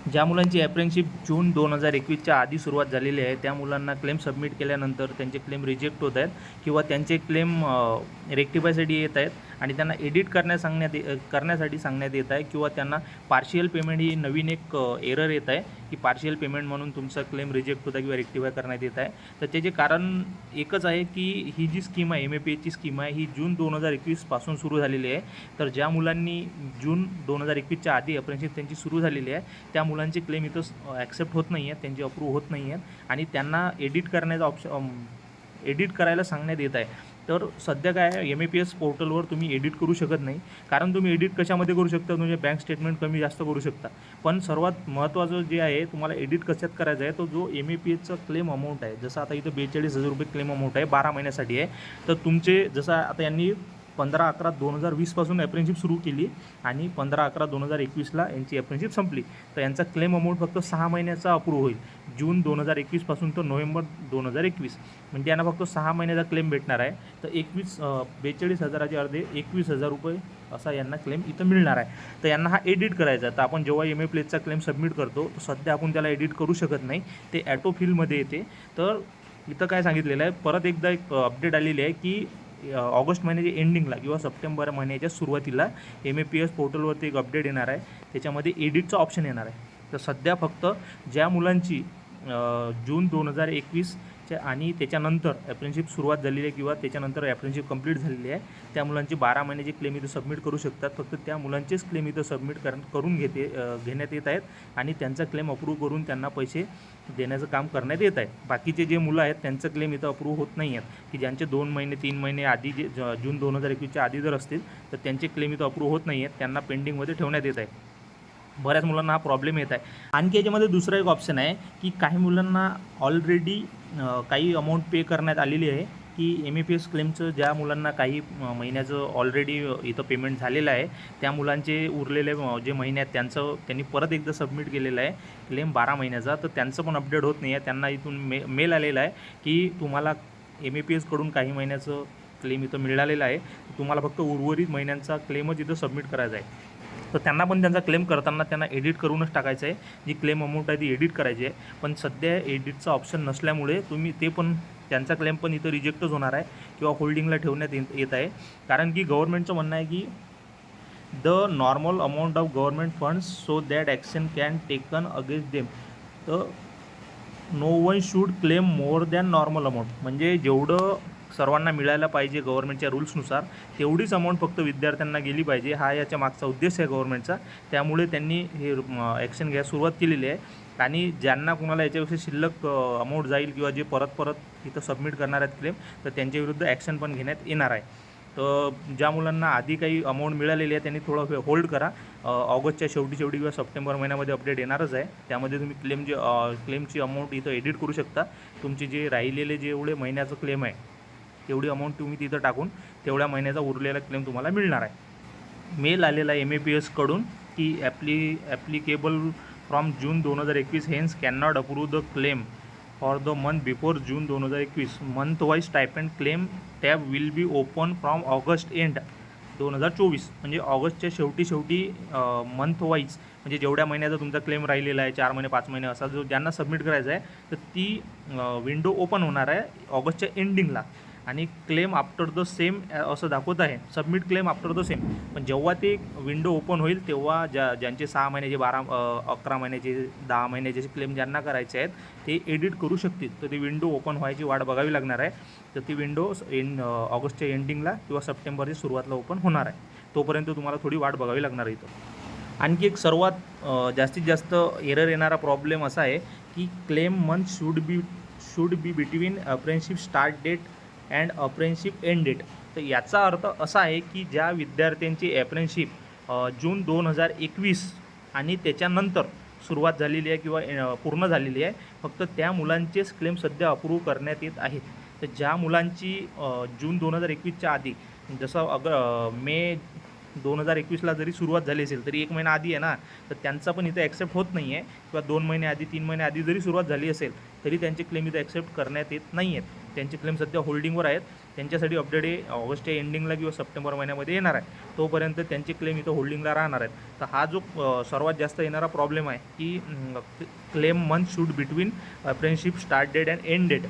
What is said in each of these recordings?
ज्या मुलांची अप्रेंटिसशिप जून 2021च्या आधी सुरुवात झालेली आहे त्या मुलांना क्लेम सबमिट केल्यानंतर त्यांचे क्लेम रिजेक्ट होत आहेत किंवा त्यांचे क्लेम रेक्टिफायसाठी येत आहेत आणि त्यांना एडिट करण्यासाठी सांगण्यात येत आहे किंवा त्यांना पार्शियल पेमेंट ही नवीन एक एरर येत आहे की पार्शियल पेमेंट म्हणून तुमचा क्लेम रिजेक्ट होता किंवा रेक्टिफाय करण्यात येत आहे. तर त्याचे कारण एकच आहे की ही जी स्कीम आहे MAPHची स्कीम आहे ही जून 2021 पासून सुरू झालेली आहे. तर ज्या मुलांनी जून 2021च्या आधी अप्रेंटिसशिप त्यांची सुरू झालेली आहे त्या मुलांचे क्लेम इथं ॲक्सेप्ट होत नाही आहेत, त्यांचे अप्रूव्ह होत नाही आहेत आणि त्यांना एडिट करायला सांगण्यात येत आहे. तर सध्या काय आहे MAPH पोर्टलवर तुम्ही एडिट करू शकत नाही, कारण तुम्ही एडिट कशामध्ये करू शकता, म्हणजे बँक स्टेटमेंट कमी जास्त करू शकता. पण सर्वात महत्त्वाचं जे आहे तुम्हाला एडिट कशात करायचं आहे तो जो MAPHचा क्लेम अमाऊंट आहे. जसं आता इथं 42,000 रुपये क्लेम अमाऊंट आहे 12 महिन्यासाठी आहे. तर तुमचे जसं आता यांनी 15/11/2020 पासून अप्रेंटिसशिप सुरू केली आणि 15/11/2021ला यांची अप्रेंटिसशिप संपली. तर यांचा क्लेम अमाऊंट फक्त 6 महिन्याचा अप्रूव्ह होईल, जून 2021 पासून तर नोव्हेंबर 2021, म्हणजे यांना फक्त 6 महिन्याचा क्लेम भेटणार आहे. तर 42,000चे अर्धे 21,000 रुपये असा यांना क्लेम इथं मिळणार आहे. तर यांना हा एडिट करायचा आहे. तर आपण जेव्हा MAPHचा क्लेम सबमिट करतो तर सध्या आपण त्याला एडिट करू शकत नाही, ते ॲटो फिलमध्ये येते. तर इथं काय सांगितलेलं आहे, परत एकदा एक अपडेट आलेली आहे की ऑगस्ट महिन्याच्या एंडिंगला किंवा सप्टेंबर महिन्याच्या सुरुवातीला MAPH पोर्टलवरती एक अपडेट येणार आहे, त्याच्यामध्ये एडिटचा ऑप्शन येणार आहे. तर सध्या फक्त ज्या मुलांची जून 2021च्या आणि त्याच्यानंतर अप्रेंटिसशिप सुरुवात झालेली आहे किंवा त्याच्यानंतर अप्रेंटिसशिप कंप्लीट झालेली आहे त्या मुलांची 12 महिन्याची क्लेम इथं सबमिट करू शकतात. फक्त त्या मुलांचेच क्लेम इथं सबमिट करून घेण्यात येत आहेत आणि त्यांचा क्लेम अप्रूव्ह करून त्यांना पैसे देण्याचं काम करण्यात येत आहे. बाकीचे जे मुलं आहेत त्यांचं क्लेम इथं अप्रूव्ह होत नाही आहेत, की ज्यांचे 2 महिने 3 महिने आधी जे जून 2021च्या आधी जर असतील तर त्यांचे क्लेम इथं अप्रूव्ह होत नाही आहेत, त्यांना पेंडिंगमध्ये ठेवण्यात येत आहे. बऱ्याच मुलांना हा प्रॉब्लेम येत आहे. आणखी याच्यामध्ये दुसरा एक ऑप्शन आहे की काही मुलांना ऑलरेडी काही अमाऊंट पे करण्यात आलेली आहे, की MAPH क्लेमचं ज्या मुलांना काही महिन्याचं ऑलरेडी इथं पेमेंट झालेलं आहे त्या मुलांचे उरलेले जे महिने आहेत त्यांनी परत एकदा सबमिट केलेलं आहे क्लेम 12 महिन्याचा. तर त्यांचं पण अपडेट होत नाही आहे. त्यांना इथून मेल आलेला आहे की तुम्हाला MAPHकडून काही महिन्याचं क्लेम इथं मिळालेलं आहे, तुम्हाला फक्त उर्वरित महिन्यांचा क्लेमच इथं सबमिट करायचा आहे. तर त्यांना पण त्यांचा क्लेम करताना त्यांना एडिट करूनच टाकायचं आहे, जी क्लेम अमाऊंट आहे ती एडिट करायची आहे. पण सध्या एडिटचा ऑप्शन नसल्यामुळे त्यांचा क्लेम पण इथं रिजेक्टच होणार आहे किंवा होल्डिंगला ठेवण्यात येत आहे. कारण की गव्हर्नमेंटचं म्हणणं आहे की the normal amount of government funds so that action can taken against them. तर no one should claim more than normal amount, म्हणजे जेवढं सर्वांना मिळायला पाहिजे गव्हर्नमेंटच्या रूल्सनुसार तेवढीच अमाऊंट फक्त विद्यार्थ्यांना गेली पाहिजे, हा याच्या मागचा उद्देश आहे गव्हर्नमेंटचा. त्यामुळे त्यांनी हे ॲक्शन घ्यायला सुरुवात केलेली आहे. आणि ज्यांना कुणाला याच्यापेक्षा शिल्लक अमाऊंट जाईल किंवा जे परत इथं सबमिट करणार आहेत क्लेम तर त्यांच्याविरुद्ध ॲक्शन पण घेण्यात येणार आहे. तर ज्या मुलांना आधी काही अमाऊंट मिळालेली आहे त्यांनी थोडं होल्ड करा. ऑगस्टच्या शेवटी किंवा सप्टेंबर महिन्यामध्ये अपडेट येणारच आहे. त्यामध्ये तुम्ही क्लेमची अमाऊंट इथं एडिट करू शकता. तुमचे जे राहिलेले जेवढे महिन्याचं क्लेम आहे तेवढी अमाऊंट तुम्ही तिथं टाकून तेवढ्या महिन्याचा उरलेला क्लेम तुम्हाला मिळणार आहे. मेल आलेला आहे MAPHकडून की applicable from June 2021 hence can not approve the claim for the month before June 2021. Month wise stipend claim tab will be open from August end 2024. म्हणजे ऑगस्टच्या शेवटी मंथ वाईज म्हणजे जेवढ्या महिन्याचा तुमचा क्लेम राहिलेला आहे 4 महिने 5 महिने असा जो ज्यांना सबमिट करायचा आहे तर ती विंडो ओपन होणार आहे ऑगस्टच्या एंडिंगला. आणि क्लेम आफ्टर द सेम असं दाखवत आहे, submit claim after the same. पण जेव्हा ते विंडो ओपन होईल तेव्हा ज्यांचे 6 महिन्याचे 11 महिन्याचे 10 महिन्याचे क्लेम ज्यांना करायचे आहेत ते एडिट करू शकतील. तर ती विंडो ओपन व्हायची वाट बघावी लागणार आहे. तर ती विंडो ऑगस्टच्या एंडिंगला किंवा सप्टेंबरच्या सुरुवातीला ओपन होणार आहे. तोपर्यंत तुम्हाला थोडी वाट बघावी लागणार आहे इथं. आणखी एक सर्वात जास्तीत जास्त एरर येणारा प्रॉब्लेम असा आहे की claim month should be between apprenticeship start date and apprenticeship end date. तर याचा अर्थ असा आहे की ज्या विद्यार्थ्यांची अप्रेंटिसशिप जून 2021 आणि त्याच्यानंतर सुरुवात झालेली आहे किंवा पूर्ण झालेली आहे फक्त त्या मुलांचेच क्लेम सध्या अप्रूव्ह करण्यात येत आहेत. तर ज्या मुलांची जून 2021च्या आधी जसं मे 2021ला जरी सुरुवात झाली असेल तरी 1 महिना आधी आहे ना, तर त्यांचा पण इथं ॲक्सेप्ट होत नाही आहे. किंवा 2 महिने आधी 3 महिने आधी जरी सुरुवात झाली असेल तरी त्यांचे क्लेम इथं ॲक्सेप्ट करण्यात येत नाही आहेत. त्यांचे क्लेम सध्या होल्डिंगवर आहेत. त्यांच्यासाठी अपडेट हे ऑगस्टच्या एंडिंगला किंवा सप्टेंबर महिन्यामध्ये येणार आहे. तोपर्यंत त्यांचे क्लेम इथं होल्डिंगला राहणार आहेत. तर हा जो सर्वात जास्त येणारा प्रॉब्लेम आहे की claim month should between apprenticeship start date and end date.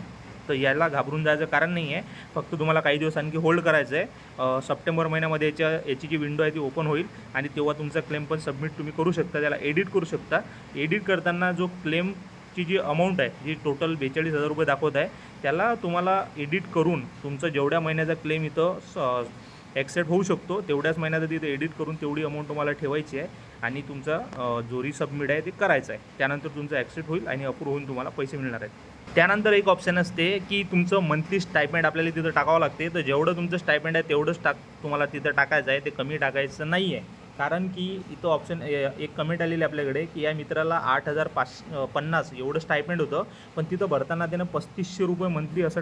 तर याला घाबरून जायचं कारण नाही आहे. फक्त तुम्हाला काही दिवस आणखी होल्ड करायचं आहे. सप्टेंबर महिन्यामध्ये याची जी विंडो आहे ती ओपन होईल आणि तेव्हा तुमचा क्लेम पण सबमिट तुम्ही करू शकता, त्याला एडिट करू शकता. एडिट करताना जो क्लेमची जी अमाऊंट आहे, जी टोटल 42,000 रुपये दाखवत आहे, त्याला तुम्हाला एडिट करून तुमचं जेवढ्या महिन्याचा क्लेम इथं ॲक्सेप्ट होऊ शकतो तेवढ्याच महिन्यात तिथे एडिट करून तेवढी अमाऊंट तुम्हाला ठेवायची आहे आणि तुमचा जो रिसबमिट आहे ते करायचं आहे. त्यानंतर तुमचं ॲक्सेप्ट होईल आणि अप्रूव्ह होऊन तुम्हाला पैसे मिळणार आहेत. त्यानंतर एक ऑप्शन असते की तुमचं मंथली स्टायपेंड आपल्याला तिथं टाकावं लागते. तर जेवढं तुमचं स्टायपेंड आहे तेवढंच तुम्हाला तिथं टाकायचं आहे, ते कमी टाकायचं नाही आहे. कारण की इथं ऑप्शन एक कमेंट आलेली आपल्याकडे की या मित्राला 8,550 एवढं स्टायपेंड होतं, पण तिथं भरताना त्यानं 3,500 रुपये मंथली असं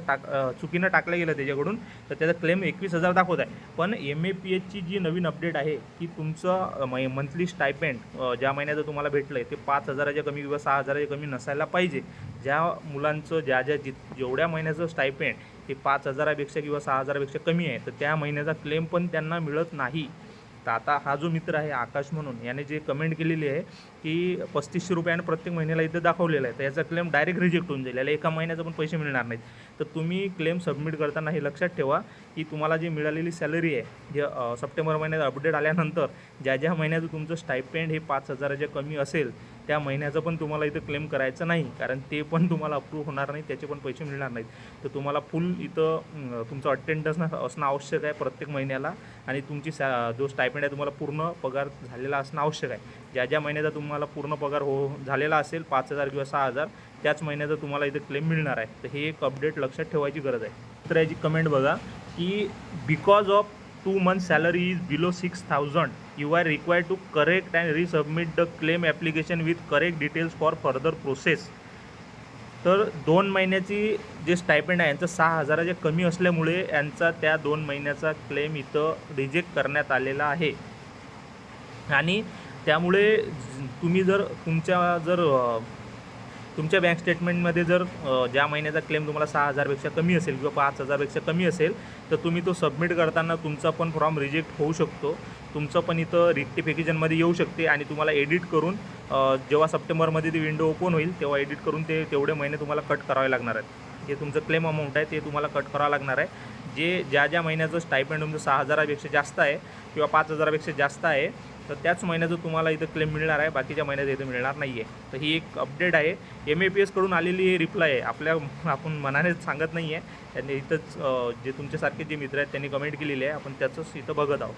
चुकीनं टाकलं गेलं त्याच्याकडून, तर त्याचा क्लेम 21,000 दाखवत आहे. पण MAPHची जी नवीन अपडेट आहे की तुमचं मंथली स्टायपेंड ज्या महिन्याचं तुम्हाला भेटलं आहे ते 5,000च्या कमी किंवा 6,000च्या कमी नसायला पाहिजे. ज्या मुलांचं जेवढ्या महिन्याचं स्टायपेंड हे 5,000पेक्षा किंवा 6,000पेक्षा कमी आहे, तर त्या महिन्याचा क्लेम पण त्यांना मिळत नाही. तर आता हा जो मित्र आहे आकाश म्हणून, याने जे कमेंट केलेली आहे की 3,500 रुपयानं प्रत्येक महिन्याला इथं दाखवलेलं आहे, तर याचा क्लेम डायरेक्ट रिजेक्ट होऊन जाईल. याला एका महिन्याचा पण पैसे मिळणार नाहीत. तर तुम्ही क्लेम सबमिट करताना हे लक्षात ठेवा की तुम्हाला जी मिळालेली सॅलरी आहे, जे सप्टेंबर महिन्यात अपडेट आल्यानंतर ज्या महिन्याचं तुमचं स्टायपेंड हे 5,000च्या कमी असेल त्या महिन्याचं पण तुम्हाला इथं क्लेम करायचं नाही, कारण ते पण तुम्हाला अप्रूव्ह होणार नाही, त्याचे पण पैसे मिळणार नाहीत. तर तुम्हाला फुल इथं तुमचं अटेंडन्स असणं आवश्यक आहे प्रत्येक महिन्याला आणि तुमची जो स्टायपेंड आहे तुम्हाला पूर्ण पगार झालेला असणं आवश्यक आहे. ज्या महिन्याचा तुम्हाला पूर्ण पगार झालेला असेल 5,000 किंवा 6,000 त्याच महिन्याचा तुम्हाला इथं क्लेम मिळणार आहे. तर हे एक अपडेट लक्षात ठेवायची गरज आहे. तर याची कमेंट बघा की because of 2 months salary is below 6,000 you are required to correct and resubmit the claim application with correct details for further process. तर 2 महिन्याची जे स्टायपेंड आहे यांचं 6,000च्या कमी असल्यामुळे यांचा त्या 2 महिन्याचा क्लेम इथं रिजेक्ट करण्यात आलेला आहे. आणि त्यामुळे तुम्ही जर तुमच्या बँक स्टेटमेंटमध्ये जर ज्या महिन्याचा क्लेम तुम्हाला 6,000पेक्षा कमी असेल किंवा 5,000पेक्षा कमी असेल, तर तुम्ही तो सबमिट करताना तुमचा पण फॉर्म रिजेक्ट होऊ शकतो. तुमचं पण इथं रेक्टिफिकेशनमध्ये येऊ शकते आणि तुम्हाला एडिट करून जेव्हा सप्टेंबरमध्ये ती विंडो ओपन होईल तेव्हा एडिट करून तेवढे महिने तुम्हाला कट करावे लागणार आहेत. जे तुमचं क्लेम अमाऊंट आहे ते तुम्हाला कट करावं लागणार आहे. ज्या महिन्याचं स्टायपेंड तुमचं 6,000पेक्षा जास्त आहे किंवा 5,000पेक्षा जास्त आहे, तर त्याच महिन्याचं तुम्हाला इथं क्लेम मिळणार आहे, बाकीच्या महिन्यात इथं मिळणार नाही आहे. तर ही एक अपडेट आहे, MAPS कडून आलेली रिप्लाय आहे. आपण मनानेच सांगत नाही आहे. त्यांनी इथंच जे तुमच्यासारखे जे मित्र आहेत त्यांनी कमेंट केलेली आहे, आपण त्याचंच इथं बघत आहोत.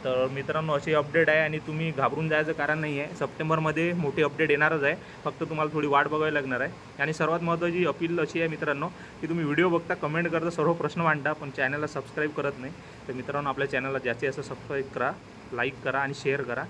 तर मित्रांनो अशी अपडेट आहे आणि तुम्ही घाबरून जायचं कारण नाही आहे. सप्टेंबरमध्ये मोठी अपडेट येणारच आहे, फक्त तुम्हाला थोडी वाट बघावी लागणार आहे. आणि सर्वात महत्त्वाची अपील अशी आहे मित्रांनो की तुम्ही व्हिडिओ बघता, कमेंट करता, सर्व प्रश्न मांडता, पण चॅनलला सबस्क्राईब करत नाही. तर मित्रांनो आपल्या चॅनलला जास्तीत जास्त सबस्क्राईब करा, लाईक करा आणि शेअर करा.